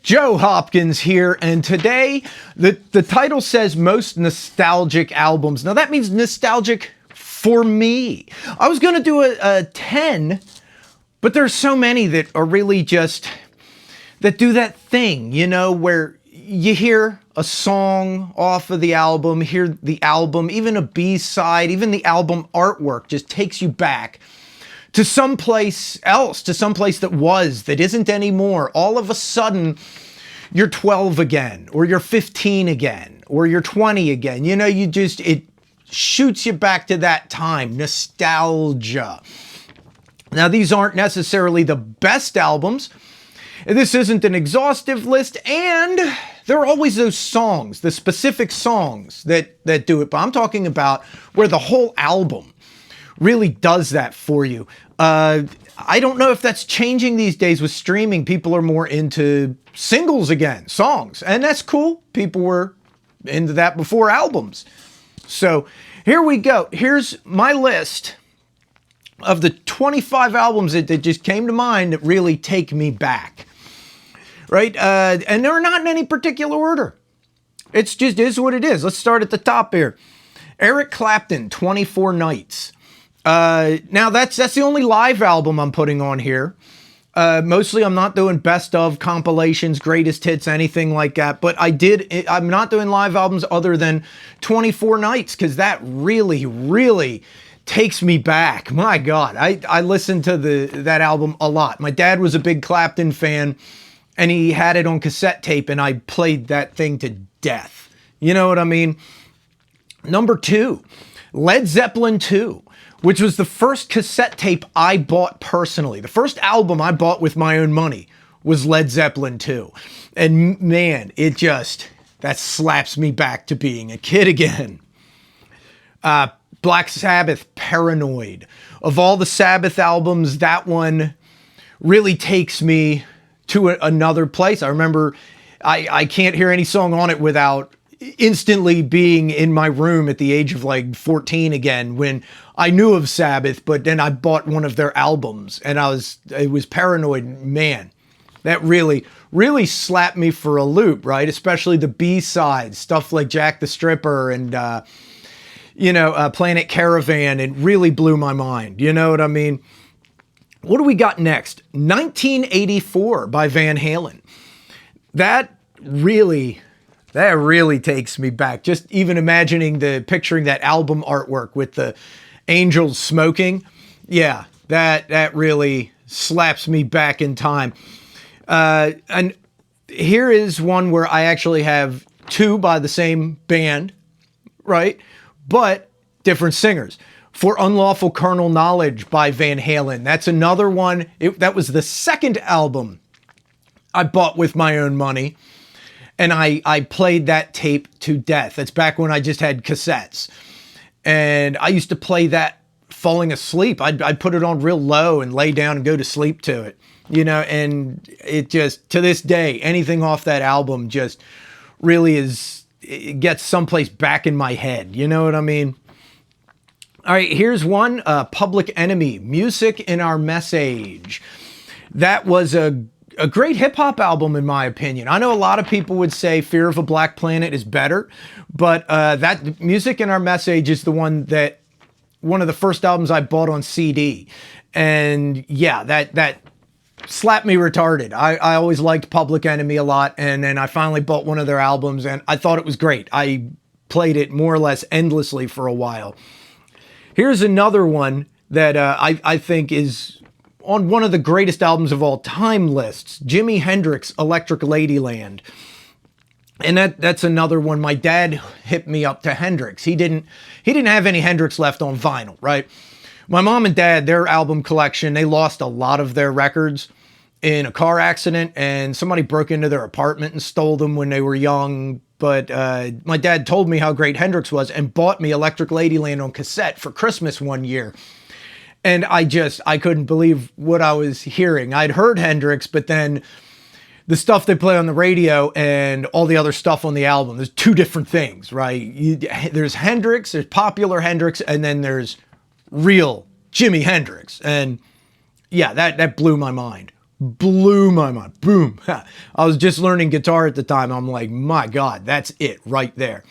Joe Hopkins here, and today the title says most nostalgic albums. Now that means nostalgic for me. I was going to do a 10, but there's so many that are really just, that do that thing, you know, where you hear a song off of the album, hear the album, even a B-side, even the album artwork just takes you back to someplace else, to someplace that isn't anymore. All of a sudden, you're 12 again, or you're 15 again, or you're 20 again. You know, it shoots you back to that time. Nostalgia. Now, these aren't necessarily the best albums. This isn't an exhaustive list, and there are always those songs, the specific songs that do it. But I'm talking about where the whole album really does that for you. I don't know if that's changing these days with streaming. People are more into singles again, songs, and that's cool. People were into that before albums. So here we go. Here's my list of the 25 albums that just came to mind that really take me back, right? And they're not in any particular order. It's just is what it is. Let's start at the top here. Eric Clapton, 24 Nights. Now that's the only live album I'm putting on here. Mostly I'm not doing best of compilations, greatest hits, anything like that. But I'm not doing live albums other than 24 Nights, because that really takes me back. My God, I listened to that album a lot. My dad was a big Clapton fan, and he had it on cassette tape, and I played that thing to death. You know what I mean? Number 2, Led Zeppelin 2. Which was the first cassette tape I bought personally. The first album I bought with my own money was Led Zeppelin 2. And man, that slaps me back to being a kid again. Black Sabbath, Paranoid. Of all the Sabbath albums, that one really takes me to another place. I remember I can't hear any song on it without instantly being in my room at the age of like 14 again, when I knew of Sabbath, but then I bought one of their albums, and it was Paranoid. Man, that really slapped me for a loop, right? Especially the B-sides, stuff like Jack the Stripper and, Planet Caravan. It really blew my mind. You know what I mean? What do we got next? 1984 by Van Halen. That really takes me back. Just even picturing that album artwork with the angels smoking. Yeah, that really slaps me back in time. And here is one where I actually have 2 by the same band, right? But different singers. For Unlawful Carnal Knowledge by Van Halen. That's another one. That was the second album I bought with my own money. And I played that tape to death. That's back when I just had cassettes. And I used to play that falling asleep. I'd put it on real low and lay down and go to sleep to it. You know, and it just, to this day, anything off that album just really it gets someplace back in my head. You know what I mean? All right, here's one, Public Enemy, Music in Our Message. That was a great hip-hop album, in my opinion. I know a lot of people would say Fear of a Black Planet is better, but that Music in Our Message is one of the first albums I bought on CD. And yeah, that slapped me retarded. I always liked Public Enemy a lot, and then I finally bought one of their albums, and I thought it was great. I played it more or less endlessly for a while. Here's another one that I think is on one of the greatest albums of all time lists, Jimi Hendrix, Electric Ladyland. And that's another one. My dad hit me up to Hendrix. He didn't have any Hendrix left on vinyl, right? My mom and dad, their album collection, they lost a lot of their records in a car accident, and somebody broke into their apartment and stole them when they were young. But my dad told me how great Hendrix was and bought me Electric Ladyland on cassette for Christmas one year. And I couldn't believe what I was hearing. I'd heard Hendrix, but then the stuff they play on the radio and all the other stuff on the album, there's 2 different things, right? There's Hendrix, there's popular Hendrix, and then there's real Jimi Hendrix. And yeah, that blew my mind. blew my mind. Boom. I was just learning guitar at the time. I'm like, my God, that's it right there.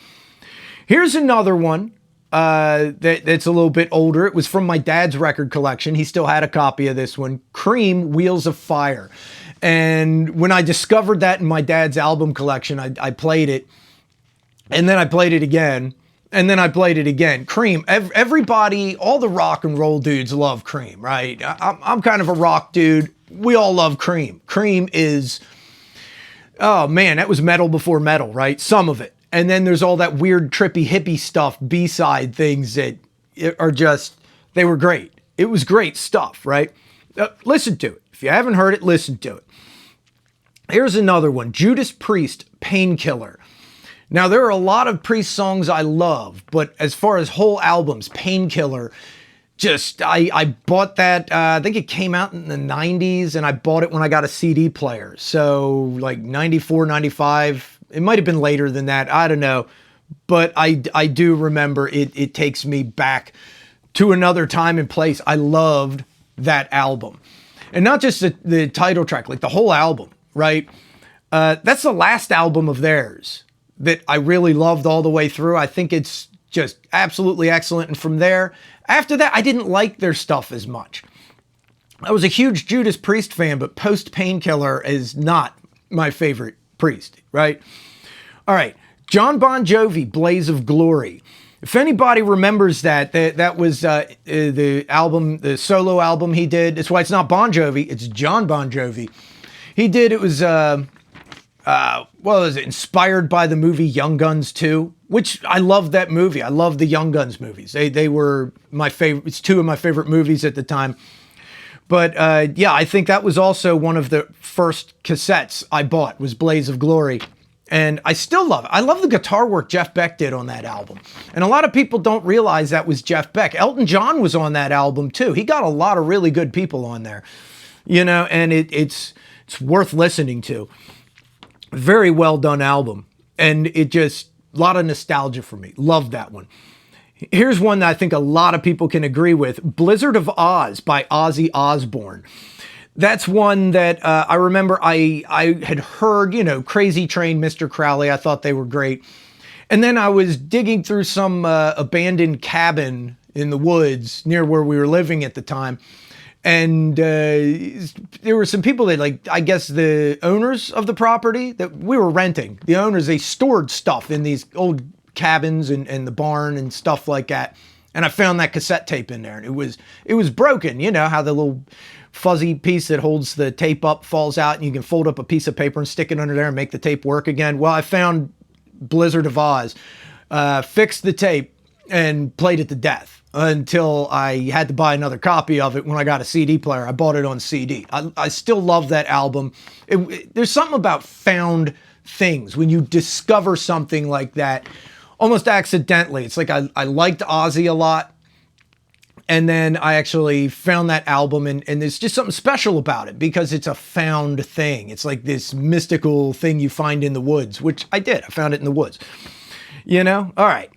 Here's another one that's a little bit older. It was from my dad's record collection. He still had a copy of this one. Cream, Wheels of Fire. And when I discovered that in my dad's album collection, I played it. And then I played it again. And then I played it again. Cream, everybody, all the rock and roll dudes love Cream, right? I'm kind of a rock dude. We all love Cream. Cream is, oh man, that was metal before metal, right? Some of it. And then there's all that weird, trippy, hippie stuff, B-side things that are just, they were great. It was great stuff, right? Listen to it. If you haven't heard it, listen to it. Here's another one, Judas Priest, Painkiller. Now, there are a lot of Priest songs I love, but as far as whole albums, Painkiller, just, I bought that, I think it came out in the 90s, and I bought it when I got a CD player. So, like 94, 95, it might have been later than that, I don't know. But I do remember it takes me back to another time and place. I loved that album. And not just the title track, like the whole album, right? That's the last album of theirs that I really loved all the way through. I think it's just absolutely excellent. And from there, after that, I didn't like their stuff as much. I was a huge Judas Priest fan, but post Painkiller is not my favorite Priest, right? All right, John Bon Jovi, Blaze of Glory. If anybody remembers that was the album, the solo album he did. That's why it's not Bon Jovi, it's John Bon Jovi. He did, it was, what was it, inspired by the movie Young Guns 2, which I loved that movie. I loved the Young Guns movies. They were my favorite, it's two of my favorite movies at the time. But yeah, I think that was also one of the first cassettes I bought, was Blaze of Glory. And I still love it. I love the guitar work Jeff Beck did on that album. And a lot of people don't realize that was Jeff Beck. Elton John was on that album too. He got a lot of really good people on there, you know, and it's worth listening to. Very well done album. And it just, a lot of nostalgia for me. Love that one. Here's one that I think a lot of people can agree with. Blizzard of Oz by Ozzy Osbourne. That's one that I remember I had heard, you know, Crazy Train, Mr. Crowley. I thought they were great. And then I was digging through some abandoned cabin in the woods near where we were living at the time. And there were some people that, like, I guess the owners of the property that we were renting, the owners, they stored stuff in these old cabins and the barn and stuff like that. And I found that cassette tape in there, and it was broken. You know how the little fuzzy piece that holds the tape up falls out, and you can fold up a piece of paper and stick it under there and make the tape work again. Well, I found Blizzard of Oz, fixed the tape, and played it to death until I had to buy another copy of it when I got a CD player. I bought it on CD. I still love that album. There's something about found things when you discover something like that almost accidentally. It's like I liked Ozzy a lot, and then I actually found that album, and there's just something special about it because it's a found thing. It's like this mystical thing you find in the woods, which I did. I found it in the woods. You know? All right.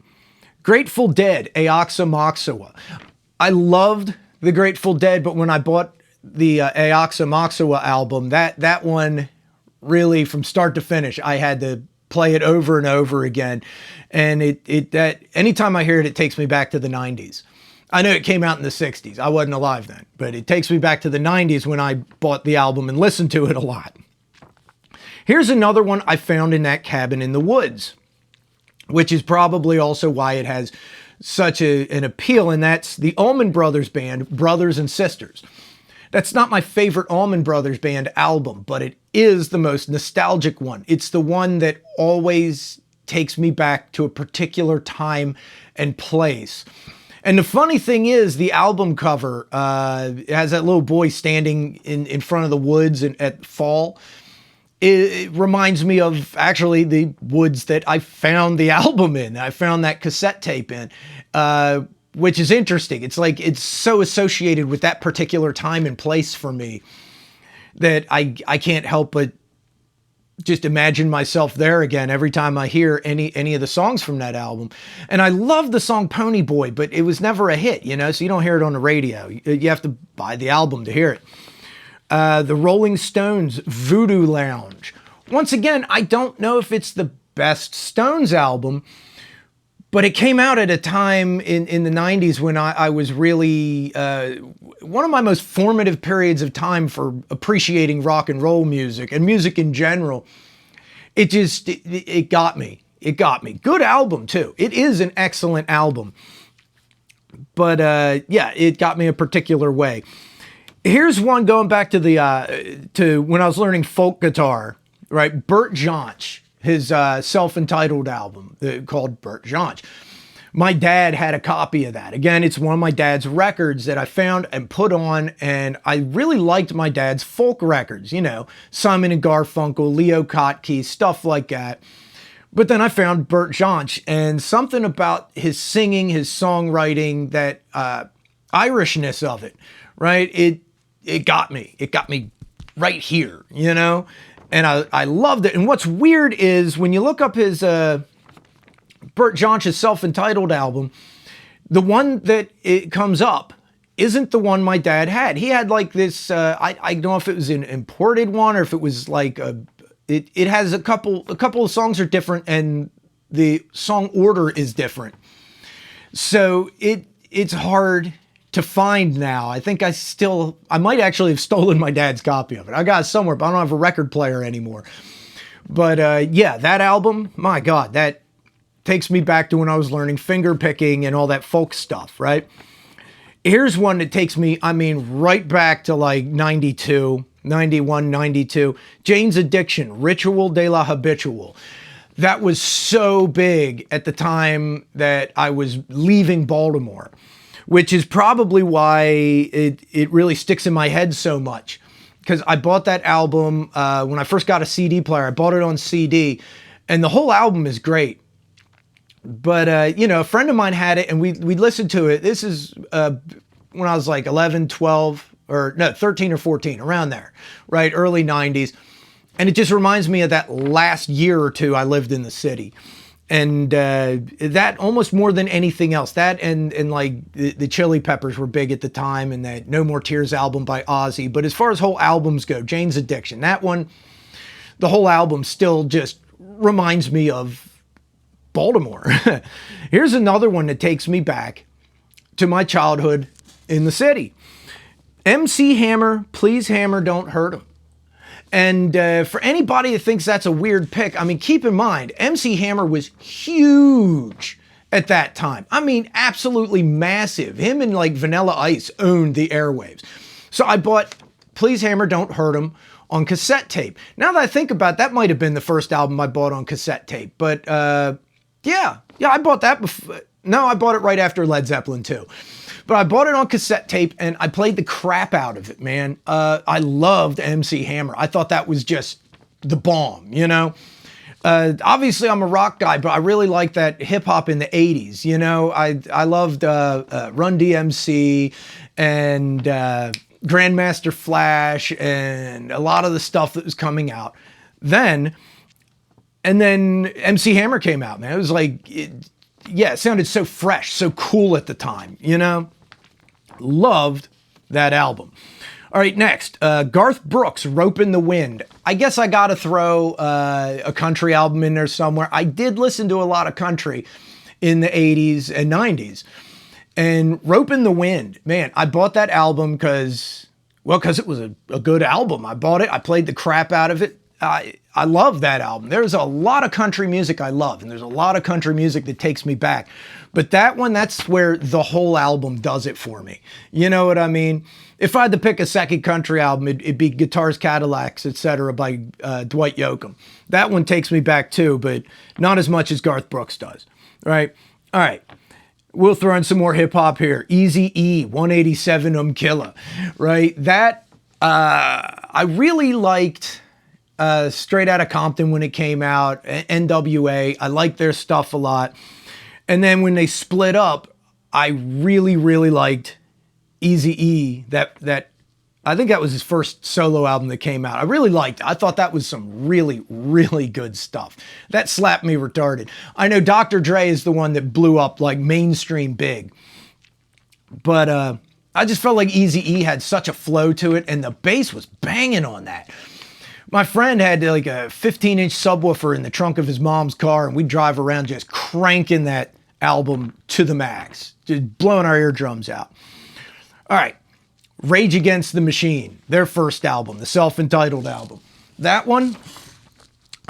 Grateful Dead, Aoxomoxoa. I loved the Grateful Dead, but when I bought the Aoxomoxoa album, that one really, from start to finish, I had to play it over and over again. And that anytime I hear it, it takes me back to the 90s. I know it came out in the 60s. I wasn't alive then, but it takes me back to the 90s when I bought the album and listened to it a lot. Here's another one I found in that cabin in the woods, which is probably also why it has such an appeal, and that's the Allman Brothers Band, Brothers and Sisters. That's not my favorite Allman Brothers Band album, but it is the most nostalgic one. It's the one that always takes me back to a particular time and place. And the funny thing is, the album cover it has that little boy standing in front of the woods at fall. It reminds me of actually the woods that I found the album in. I found that cassette tape in, which is interesting. It's like it's so associated with that particular time and place for me that I can't help but just imagine myself there again every time I hear any of the songs from that album. And I love the song Pony Boy, but it was never a hit, you know, so you don't hear it on the radio. You have to buy the album to hear it. The Rolling Stones' Voodoo Lounge. Once again, I don't know if it's the best Stones album, but it came out at a time in the 90s when I was really, one of my most formative periods of time for appreciating rock and roll music and music in general. It got me. It got me. Good album, too. It is an excellent album. But yeah, it got me a particular way. Here's one going back to to when I was learning folk guitar, right? Bert Jansch, his self-entitled album called Bert Jansch. My dad had a copy of that. Again, it's one of my dad's records that I found and put on, and I really liked my dad's folk records, you know, Simon and Garfunkel, Leo Kottke, stuff like that. But then I found Bert Jansch, and something about his singing, his songwriting, that Irishness of it, right? It got me. It got me right here, you know? And I loved it. And what's weird is when you look up his Bert Jansch's self-entitled album, the one that it comes up isn't the one my dad had. He had like this, I don't know if it was an imported one or if it was like it has a couple of songs are different and the song order is different. So it's hard to find now. I think I might actually have stolen my dad's copy of it. I got it somewhere, but I don't have a record player anymore. But yeah, that album, my God, that takes me back to when I was learning finger picking and all that folk stuff, right? Here's one that takes me, I mean, right back to like 92, 91, 92. Jane's Addiction, Ritual de la Habitual. That was so big at the time that I was leaving Baltimore, which is probably why it really sticks in my head so much. Because I bought that album when I first got a CD player. I bought it on CD, and the whole album is great. But, you know, a friend of mine had it, and we listened to it. This is when I was like 11, 12, or no, 13 or 14, around there, right? Early 90s. And it just reminds me of that last year or two I lived in the city. And that almost more than anything else, that and like the Chili Peppers were big at the time, and that No More Tears album by Ozzy. But as far as whole albums go, Jane's Addiction, that one, the whole album still just reminds me of Baltimore. Here's another one that takes me back to my childhood in the city. MC Hammer, Please Hammer, Don't Hurt 'Em. And for anybody that thinks that's a weird pick, I mean, keep in mind, MC Hammer was huge at that time. I mean, absolutely massive. Him and like Vanilla Ice owned the airwaves. So I bought Please Hammer, Don't Hurt 'Em on cassette tape. Now that I think about it, that might have been the first album I bought on cassette tape. But yeah, I bought that before. No, I bought it right after Led Zeppelin 2. But I bought it on cassette tape and I played the crap out of it, man. I loved MC Hammer. I thought that was just the bomb, you know? Obviously, I'm a rock guy, but I really like that hip hop in the 80s, you know? I loved Run DMC and Grandmaster Flash and a lot of the stuff that was coming out then. And then MC Hammer came out, man. It was like, it sounded so fresh, so cool at the time, you know? Loved that album. All right, next, Garth Brooks, Rope in the Wind. I guess I got to throw a country album in there somewhere. I did listen to a lot of country in the 80s and 90s. And Rope in the Wind, man, I bought that album because it was a good album. I bought it. I played the crap out of it. I love that album. There's a lot of country music I love, and there's a lot of country music that takes me back. But that one, that's where the whole album does it for me. You know what I mean? If I had to pick a second country album, it'd be Guitars, Cadillacs, etc. by Dwight Yoakam. That one takes me back too, but not as much as Garth Brooks does. Right? All right. We'll throw in some more hip hop here. Eazy-E, 187 Killer. Right? That, I really liked Straight Outta Compton when it came out, NWA. I liked their stuff a lot. And then when they split up, I really, really liked Eazy-E. That I think that was his first solo album that came out. I really liked it. I thought that was some really, really good stuff. That slapped me retarded. I know Dr. Dre is the one that blew up like mainstream big. But I just felt like Eazy-E had such a flow to it, and the bass was banging on that. My friend had like a 15-inch subwoofer in the trunk of his mom's car, and we'd drive around just cranking that album to the max, just blowing our eardrums out. All right, Rage Against the Machine, their first album, the self-entitled album. That one,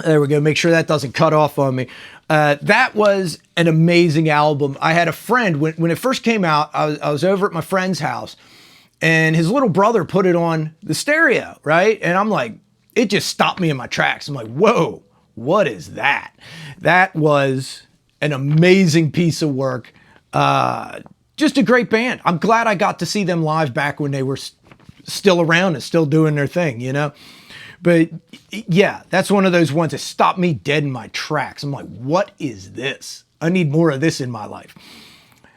there we go, make sure that doesn't cut off on me. That was an amazing album. I had a friend, when it first came out, I was over at my friend's house, and his little brother put it on the stereo, right? And I'm like, it just stopped me in my tracks. I'm like, whoa, what is that? That was an amazing piece of work. Just a great band. I'm glad I got to see them live back when they were still around and still doing their thing, you know? But yeah, that's one of those ones that stopped me dead in my tracks. I'm like, what is this? I need more of this in my life.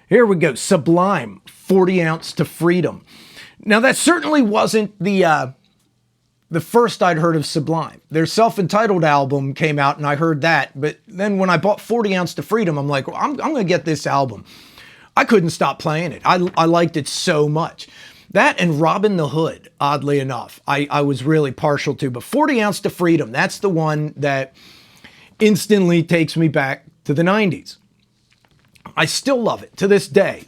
Here we go. Sublime, 40 Ounce to Freedom. Now that certainly wasn't the first I'd heard of Sublime. Their self-entitled album came out and I heard that. But then when I bought 40 Ounce to Freedom, I'm like, well, I'm going to get this album. I couldn't stop playing it. I liked it so much. That and Robin the Hood, oddly enough, I was really partial to. But 40 Ounce to Freedom, that's the one that instantly takes me back to the 90s. I still love it to this day.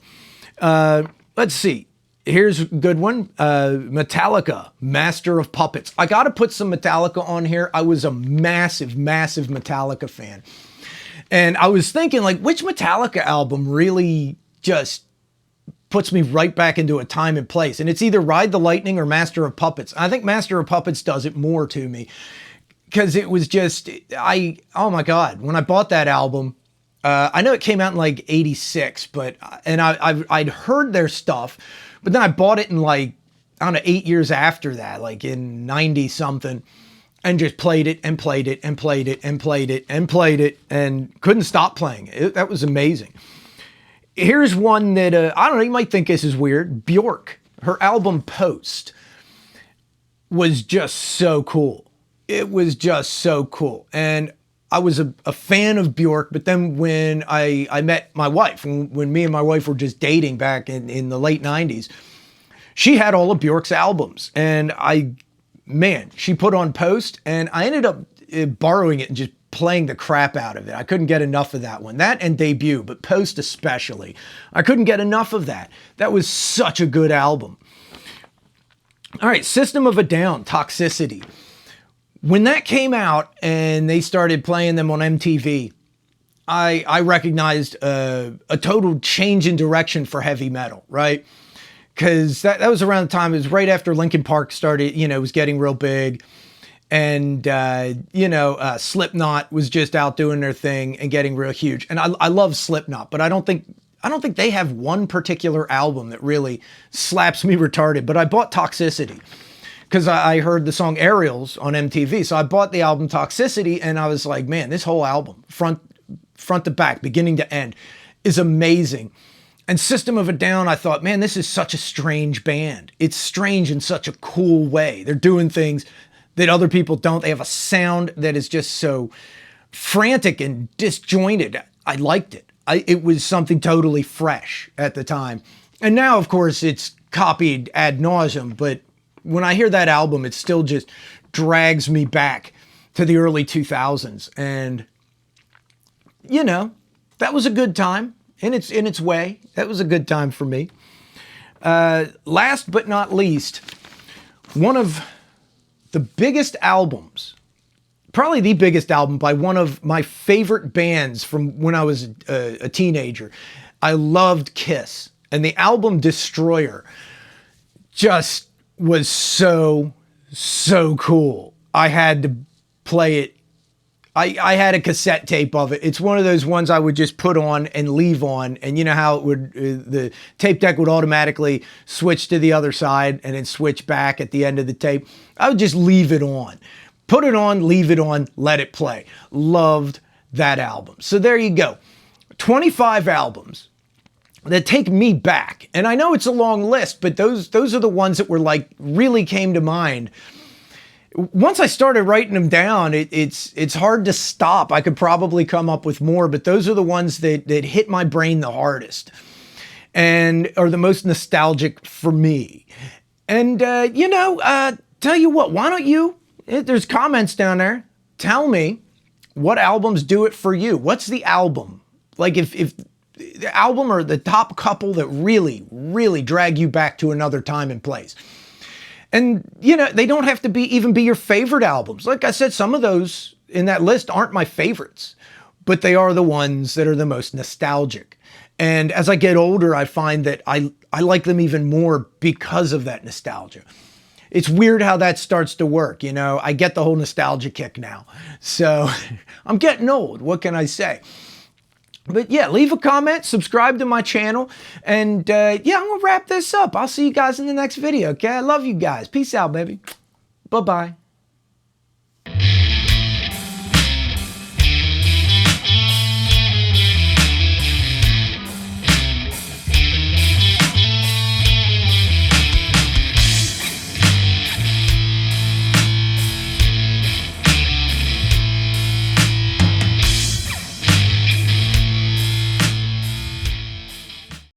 Let's see. Here's a good one. Metallica, Master of Puppets. I got to put some Metallica on here. I was a massive, massive Metallica fan. And I was thinking, like, which Metallica album really just puts me right back into a time and place? And it's either Ride the Lightning or Master of Puppets. I think Master of Puppets does it more to me. Because it was just, oh my God, when I bought that album, I know it came out in like 86, but, and I'd heard their stuff, but then I bought it in like, I don't know, 8 years after that, like in 90 something, and just played it and played it and played it and played it and played it and couldn't stop playing it. That was amazing. Here's one that, I don't know, you might think this is weird. Bjork, her album Post was just so cool. It was just so cool. And I was a fan of Bjork, but then when I met my wife, when me and my wife were just dating back in the late 90s, she had all of Bjork's albums. And she put on Post, and I ended up borrowing it and just playing the crap out of it. I couldn't get enough of that one. That and Debut, but Post especially. I couldn't get enough of that. That was such a good album. All right, System of a Down, Toxicity. When that came out and they started playing them on MTV, I recognized a total change in direction for heavy metal, right? Because that was around the time, it was right after Linkin Park started, was getting real big. And, Slipknot was just out doing their thing and getting real huge. And I love Slipknot, but I don't think they have one particular album that really slaps me retarded. But I bought Toxicity because I heard the song Aerials on MTV. So I bought the album Toxicity, and I was like, man, this whole album, front to back, beginning to end, is amazing. And System of a Down, I thought, man, this is such a strange band. It's strange in such a cool way. They're doing things that other people don't. They have a sound that is just so frantic and disjointed. I liked it. It was something totally fresh at the time. And now, of course, it's copied ad nauseum, but when I hear that album, it still just drags me back to the early 2000s. And, that was a good time in its way. That was a good time for me. Last but not least, one of the biggest albums, probably the biggest album by one of my favorite bands from when I was a teenager. I loved Kiss, and the album Destroyer just was so cool. I had to play it. I had a cassette tape of it. It's one of those ones I would just put on and leave on. And you know how it would, the tape deck would automatically switch to the other side and then switch back at the end of the tape. I would just leave it on. Put it on, leave it on, let it play. Loved that album. So there you go. 25 albums that take me back. And I know it's a long list, but those are the ones that were like really came to mind. Once I started writing them down, it's hard to stop. I could probably come up with more, but those are the ones that hit my brain the hardest. and are the most nostalgic for me. And, tell you what, why don't you, there's comments down there, tell me what albums do it for you. What's the album? Like if the album or the top couple that really, really drag you back to another time and place. And, they don't have to even be your favorite albums. Like I said, some of those in that list aren't my favorites, but they are the ones that are the most nostalgic. And as I get older, I find that I like them even more because of that nostalgia. It's weird how that starts to work. I get the whole nostalgia kick now. So I'm getting old. What can I say? But yeah, leave a comment, subscribe to my channel, and I'm going to wrap this up. I'll see you guys in the next video, okay? I love you guys. Peace out, baby. Bye-bye.